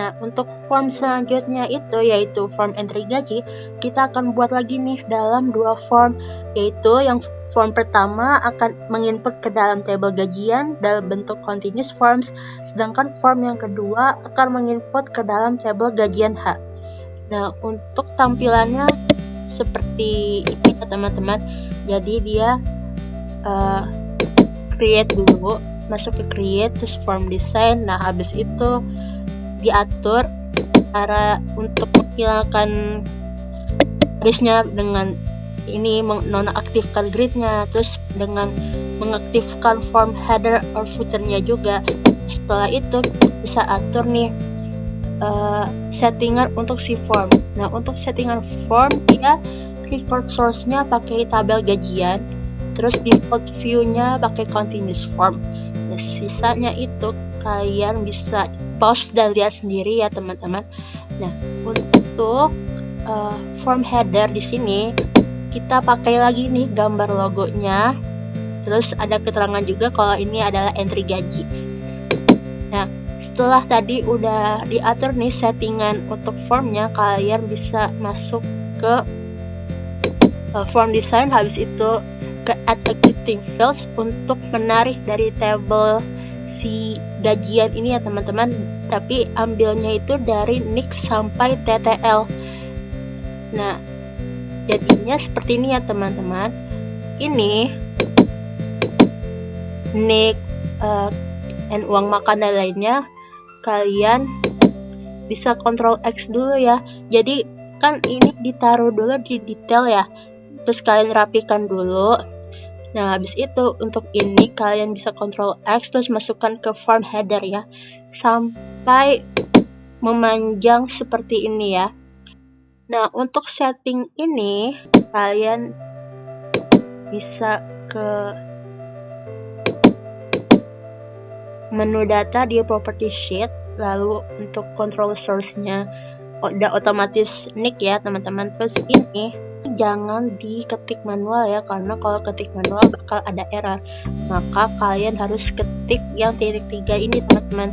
Nah, untuk form selanjutnya itu yaitu form entry gaji, kita akan buat lagi nih dalam dua form, yaitu yang form pertama akan menginput ke dalam tabel gajian dalam bentuk continuous forms, sedangkan form yang kedua akan menginput ke dalam tabel gajian H. Nah, untuk tampilannya seperti ini ya teman-teman. Jadi dia create dulu, masuk ke create, terus form design. Nah, habis itu diatur cara untuk menghilangkan garisnya dengan ini menonaktifkan gridnya, terus dengan mengaktifkan form header or footernya juga. Setelah itu bisa atur nih settingan untuk si form. Nah, untuk settingan form dia record source-nya pakai tabel gajian, terus default view-nya pakai continuous form. Nah, sisanya itu kalian bisa pause dan lihat sendiri ya teman-teman. Nah, untuk form header di sini kita pakai lagi nih gambar logonya, terus ada keterangan juga kalau ini adalah entry gaji. Nah, setelah tadi udah diatur nih settingan untuk formnya, kalian bisa masuk ke form design, habis itu ke add existing fields untuk menarik dari tabel si gajian ini ya teman-teman, tapi ambilnya itu dari NIC sampai TTL. Nah, jadinya seperti ini ya teman-teman. Ini NIC dan uang makan dan lainnya kalian bisa Ctrl X dulu ya. Jadi kan ini ditaruh dulu di detail ya, terus kalian rapikan dulu. Nah, habis itu untuk ini kalian bisa Ctrl X terus masukkan ke form header ya, sampai memanjang seperti ini ya. Nah, untuk setting ini kalian bisa ke menu data di property sheet, lalu untuk control source-nya udah otomatis NIC ya teman-teman. Terus ini jangan diketik manual ya, karena kalau ketik manual bakal ada error. Maka kalian harus ketik yang titik 3 ini teman-teman,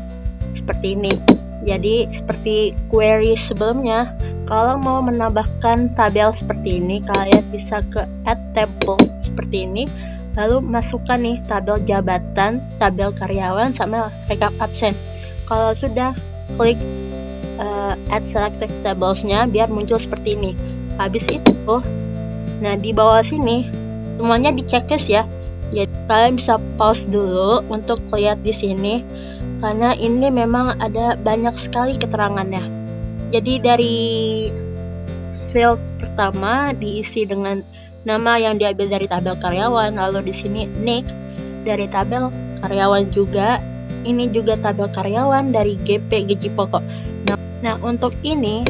seperti ini. Jadi seperti query sebelumnya, kalau mau menambahkan tabel seperti ini kalian bisa ke add table seperti ini, lalu masukkan nih tabel jabatan, tabel karyawan, sama rekap absen. Kalau sudah, klik add selected tables-nya biar muncul seperti ini. Habis itu, nah di bawah sini semuanya di checklist ya. Jadi kalian bisa pause dulu untuk lihat di sini, karena ini memang ada banyak sekali keterangannya. Jadi dari field pertama diisi dengan nama yang diambil dari tabel karyawan, lalu di sini NIC dari tabel karyawan juga, ini juga tabel karyawan dari GP gaji pokok. Nah untuk ini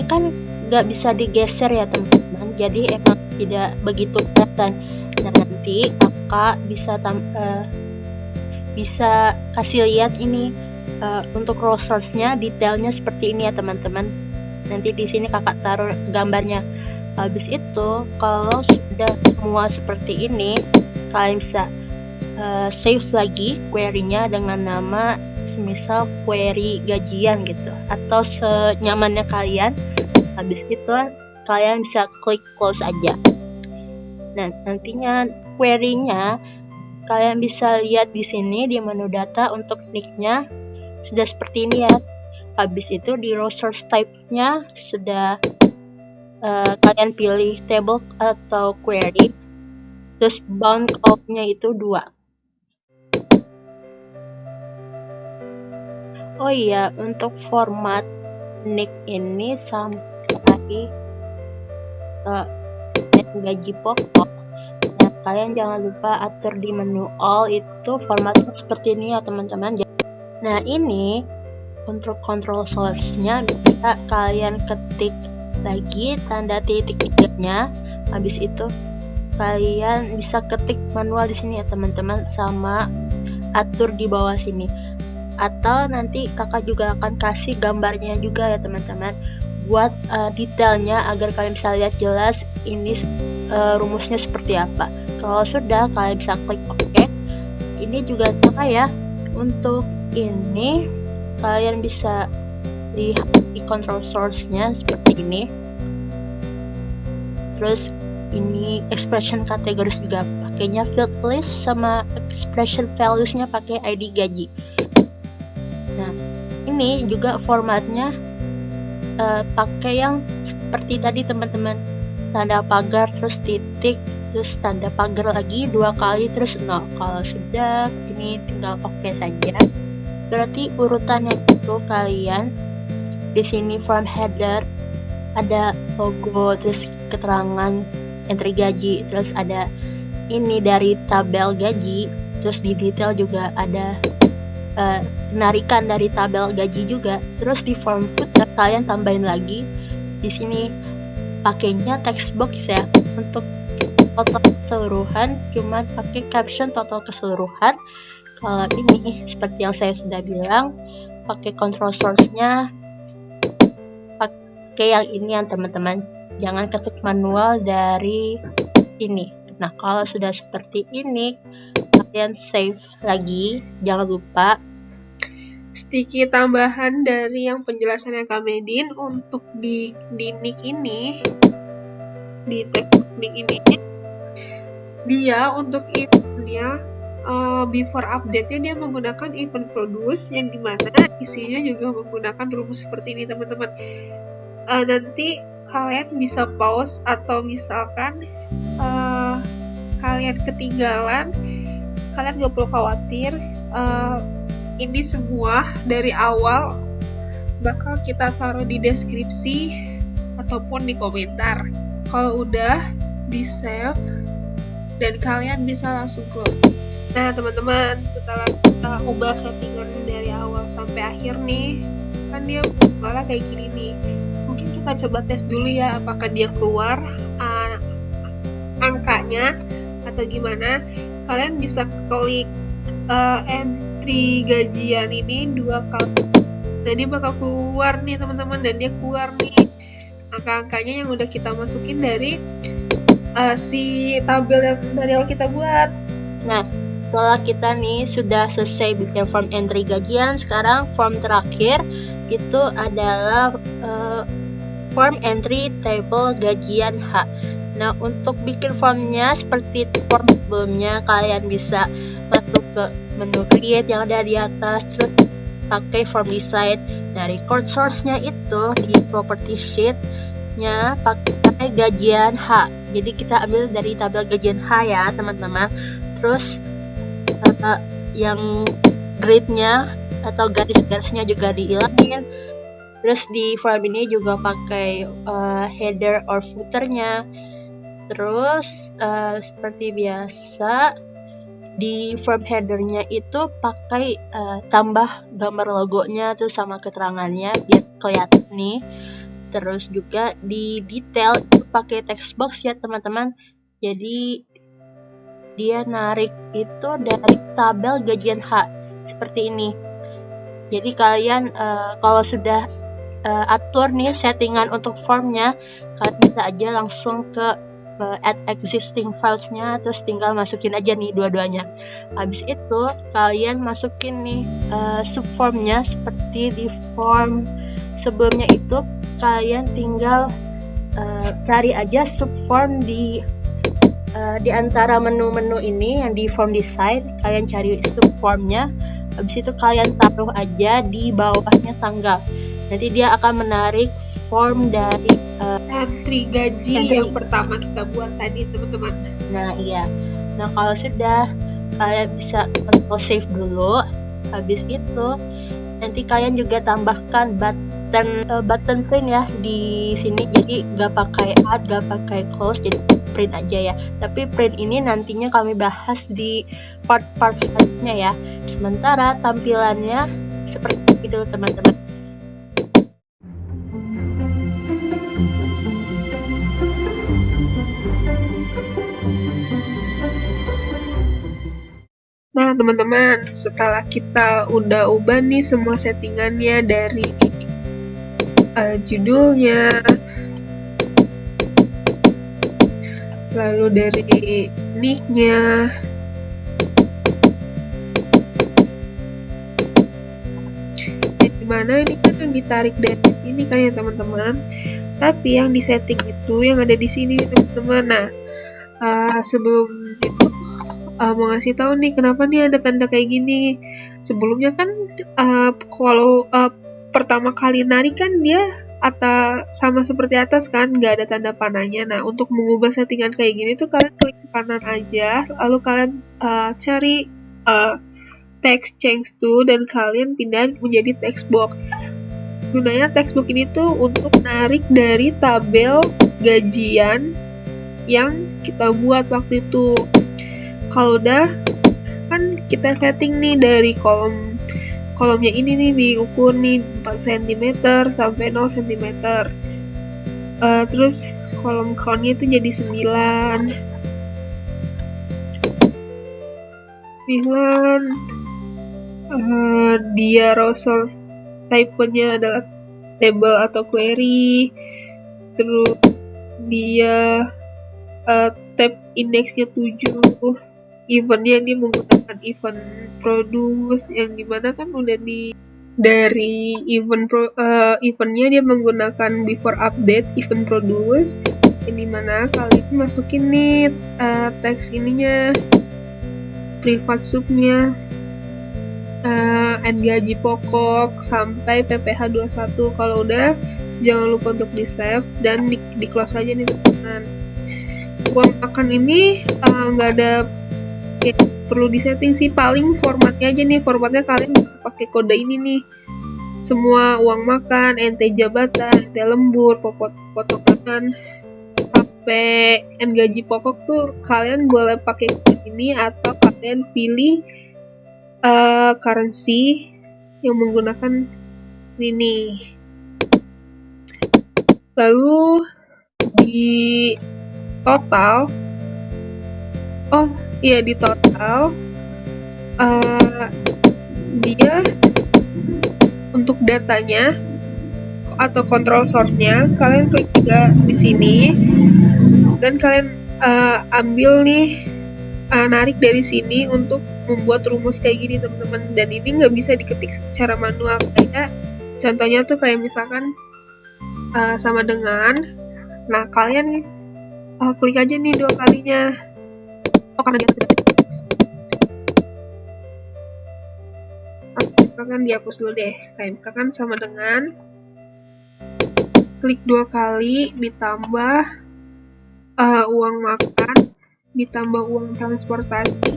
kan nggak bisa digeser ya teman-teman, jadi emang tidak begitu kelihatan. Nah, nanti kakak bisa kasih lihat ini untuk row source-nya detailnya seperti ini ya teman-teman. Nanti di sini kakak taruh gambarnya. Habis itu kalau sudah semua seperti ini, kalian bisa save lagi query-nya dengan nama semisal query gajian gitu, atau senyamannya kalian. Habis itu kalian bisa klik close aja. Nah, nantinya query-nya kalian bisa lihat di sini di menu data untuk nick-nya sudah seperti ini ya. Habis itu di row source type-nya sudah kalian pilih table atau query, terus bound of-nya itu 2. Oh iya, untuk format nick ini sampai gaji pokok, nah kalian jangan lupa atur di menu all itu formatnya seperti ini ya teman-teman. Nah, ini untuk control source-nya bisa kalian ketik lagi tanda titik tiganya. Habis itu kalian bisa ketik manual di sini ya teman-teman, sama atur di bawah sini. Atau nanti kakak juga akan kasih gambarnya juga ya teman-teman, buat detailnya agar kalian bisa lihat jelas ini rumusnya seperti apa. Kalau sudah, kalian bisa klik OK. Ini juga sama ya. Untuk ini kalian bisa di control source-nya seperti ini. Terus ini expression categories juga pakainya field list, sama expression values-nya pakai ID gaji. Nah, ini juga formatnya pakai yang seperti tadi teman-teman, tanda pagar terus titik terus tanda pagar lagi 2 kali terus 0. Kalau sudah, ini tinggal oke saja. Berarti urutannya itu kalian di sini form header ada logo, terus keterangan entry gaji, terus ada ini dari tabel gaji, terus di detail juga ada penarikan dari tabel gaji juga. Terus di form footer kalian tambahin lagi di sini pakainya text box ya, untuk total keseluruhan cuma pakai caption total keseluruhan. Kalau ini seperti yang saya sudah bilang, pakai control source-nya pakai yang ini ya teman-teman, jangan ketik manual dari ini. Nah, kalau sudah seperti ini kalian save lagi. Jangan lupa sedikit tambahan dari yang penjelasannya Kak Medin, untuk di nick ini, di textbook nick ini, dia untuk eventnya before update-nya dia menggunakan event produce, yang dimana isinya juga menggunakan rumus seperti ini teman-teman. Nanti kalian bisa pause, atau misalkan kalian ketinggalan, kalian gak perlu khawatir. Ini semua dari awal bakal kita taruh di deskripsi ataupun di komentar. Kalau udah di save dan kalian bisa langsung close. Nah teman-teman, setelah kita ubah settingan dari awal sampai akhir nih, kan dia malah kayak gini nih. Mungkin kita coba tes dulu ya, apakah dia keluar angkanya atau gimana. Kalian bisa klik entry gajian ini 2 kali, dan dia bakal keluar nih teman-teman, dan dia keluar nih angka-angkanya yang udah kita masukin dari si tabel yang dari awal kita buat. Nah, setelah kita nih sudah selesai bikin form entry gajian, sekarang form terakhir itu adalah form entry table gajian H. Nah, untuk bikin formnya seperti form sebelumnya, kalian bisa masuk ke menu create yang ada di atas, terus pakai form design. Nah, record source-nya itu di property sheet-nya pakai gajian H. Jadi kita ambil dari tabel gajian H ya teman-teman. Terus yang grade-nya atau garis-garisnya juga dihilangin. Terus di form ini juga pakai header or footer-nya. Terus seperti biasa di form header-nya itu pakai tambah gambar logonya terus sama keterangannya biar kelihatan nih. Terus juga di detail itu pakai text box ya teman-teman. Jadi dia narik itu dari tabel gajian H seperti ini. Jadi kalian kalau sudah atur nih settingan untuk formnya, kalian bisa aja langsung ke add existing files-nya, terus tinggal masukin aja nih dua-duanya. Habis itu kalian masukin nih subformnya seperti di form sebelumnya itu. Kalian tinggal cari aja subform di antara menu-menu ini yang di form design. Kalian cari subformnya, habis itu kalian taruh aja di bawahnya tanggal. Nanti dia akan menarik form dari entry gaji yang pertama kita buat tadi teman-teman. Nah iya. Nah kalau sudah, kalian bisa control save dulu. Habis itu nanti kalian juga tambahkan button print ya di sini. Jadi gak pakai add, gak pakai close, jadi print aja ya. Tapi print ini nantinya kami bahas di part-part selanjutnya ya. Sementara tampilannya seperti itu teman-teman. Nah teman-teman, setelah kita udah ubah nih semua settingannya dari judulnya, lalu dari nick-nya, dimana ini kan yang ditarik dari sini kan ya teman-teman, tapi yang disetting itu yang ada di sini teman-teman. Nah, sebelum itu mau ngasih tahu nih kenapa nih ada tanda kayak gini. Sebelumnya kan kalau pertama kali narik kan dia sama seperti atas kan, nggak ada tanda panahnya. Nah, untuk mengubah settingan kayak gini tuh kalian klik ke kanan aja, lalu kalian cari text change to dan kalian pindah menjadi text box. Gunanya text box ini tuh untuk narik dari tabel gajian yang kita buat waktu itu. Kalau udah kan kita setting nih dari kolomnya ini nih diukur nih 4 cm sampai 0 cm. Terus kolom count-nya itu jadi 9. Dia roster type-nya adalah table atau query. Terus dia tab index-nya 7. Eventnya dia menggunakan event produce, yang dimana kan udah dari eventnya dia menggunakan before update event produce, yang dimana kalian masukin nih teks ininya, privat subnya, and gaji pokok sampai PPh 21. Kalau udah jangan lupa untuk di save dan di close aja nih teman-teman. Uang makan ini nggak ada perlu disetting sih, paling formatnya aja nih. Formatnya kalian bisa pakai kode ini nih, semua uang makan, ente jabatan, ente lembur, potongan sampai gaji pokok tuh kalian boleh pakai kode ini, atau kalian pilih currency yang menggunakan ini. Lalu di total, di total dia untuk datanya atau control source-nya kalian klik juga di sini dan kalian ambil nih, narik dari sini untuk membuat rumus kayak gini teman-teman. Dan ini nggak bisa diketik secara manual, kayak contohnya tuh kayak misalkan sama dengan, nah kalian klik aja nih 2 kalinya. Karena dia misalkan dihapus dulu deh, kayak misalkan sama dengan, klik 2 kali ditambah uang makan, ditambah uang transportasi.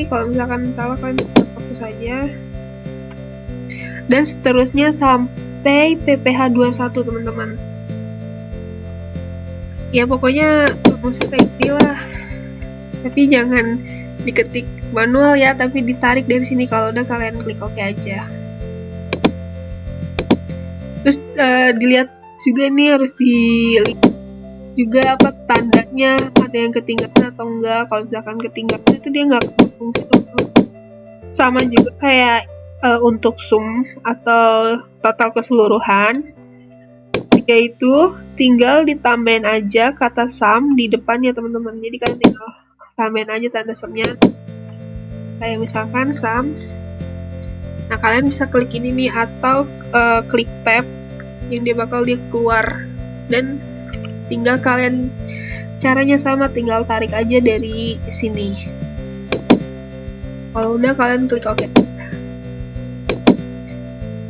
Kalau misalkan salah kalian hapus saja, dan seterusnya sampai PPh 21 teman-teman. Ya pokoknya rumusnya kayak gini lah, tapi jangan diketik manual ya, tapi ditarik dari sini. Kalau udah kalian klik OK aja. Terus dilihat juga nih, harus dilihat juga apa tandanya, ada yang ketinggalan atau enggak. Kalau misalkan ketinggalan itu dia nggak berfungsi. Sama juga kayak untuk sum atau total keseluruhan, yaitu tinggal ditambahin aja kata sum di depannya teman-teman. Jadi kalian tinggal tambahin aja tanda sumnya, kayak misalkan sum. Nah kalian bisa klik ini nih, atau klik tab yang dia bakal keluar, dan tinggal kalian, caranya sama, tinggal tarik aja dari sini. Kalau udah kalian klik OK.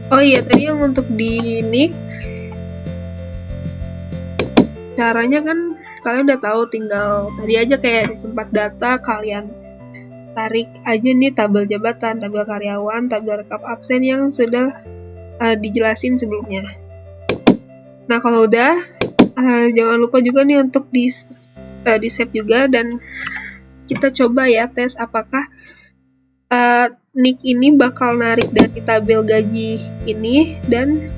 Oh iya, tadi yang untuk di nick, caranya kan kalian udah tahu, tinggal tadi aja kayak di tempat data kalian tarik aja nih tabel jabatan, tabel karyawan, tabel rekap absen yang sudah dijelasin sebelumnya. Nah kalau udah, jangan lupa juga nih untuk di save juga, dan kita coba ya tes apakah nick ini bakal narik dari tabel gaji ini dan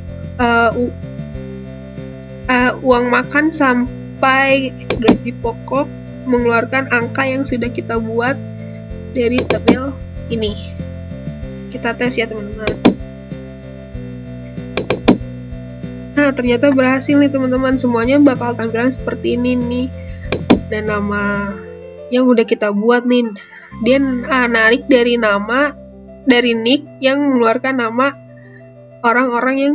uang makan sampai gaji pokok, mengeluarkan angka yang sudah kita buat dari tabel ini. Kita tes ya teman-teman. Nah ternyata berhasil nih teman-teman, semuanya bakal tampilan seperti ini nih, dan nama yang udah kita buat nih, dia narik dari nama dari nick yang mengeluarkan nama orang-orang yang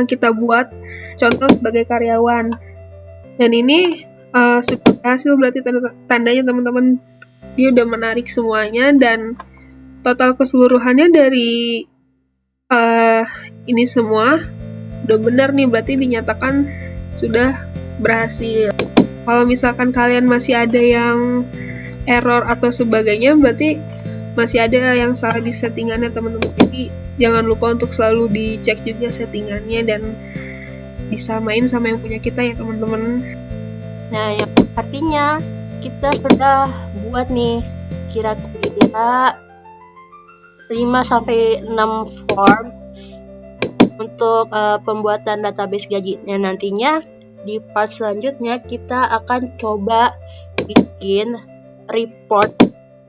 kita buat contoh sebagai karyawan. Dan ini sudah berhasil, berarti tandanya teman-teman dia udah menarik semuanya, dan total keseluruhannya dari ini semua udah benar nih, berarti dinyatakan sudah berhasil. Kalau misalkan kalian masih ada yang error atau sebagainya, berarti masih ada yang salah di settingannya teman-teman. Jadi jangan lupa untuk selalu dicek juga settingannya dan disamain sama yang punya kita ya teman-teman. Nah, yang artinya kita sudah buat nih kira-kira 5-6 form untuk pembuatan database gaji. Nah, nantinya di part selanjutnya kita akan coba bikin report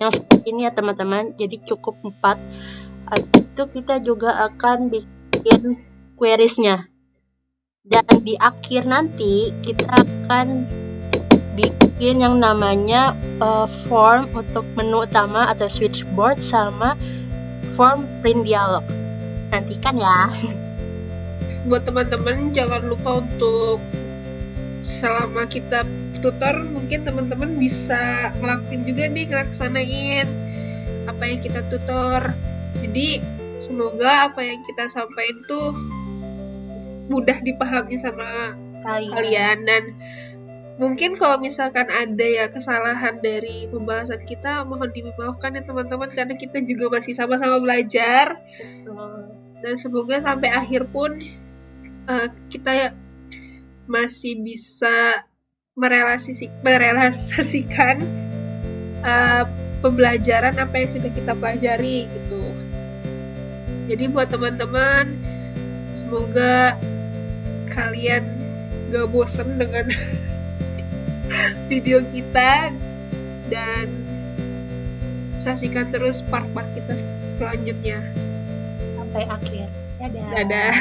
yang seperti ini ya teman-teman. Jadi cukup 4. Itu kita juga akan bikin queriesnya. Dan di akhir nanti kita akan bikin yang namanya form untuk menu utama atau switchboard sama form print dialog. Nantikan ya. Buat teman-teman jangan lupa untuk selama kita tutor, mungkin teman-teman bisa ngelakuin juga nih, ngelaksanain apa yang kita tutor. Jadi semoga apa yang kita sampaikan tuh mudah dipahami sama kalian. Dan mungkin kalau misalkan ada ya kesalahan dari pembahasan kita, mohon dimaafkan ya teman-teman, karena kita juga masih sama-sama belajar. Dan semoga sampai akhir pun kita masih bisa merealisasikan pembelajaran apa yang sudah kita pelajari gitu. Jadi buat teman-teman, semoga kalian gak bosen dengan video kita, dan saksikan terus part-part kita selanjutnya sampai akhir. Dadah. Dadah.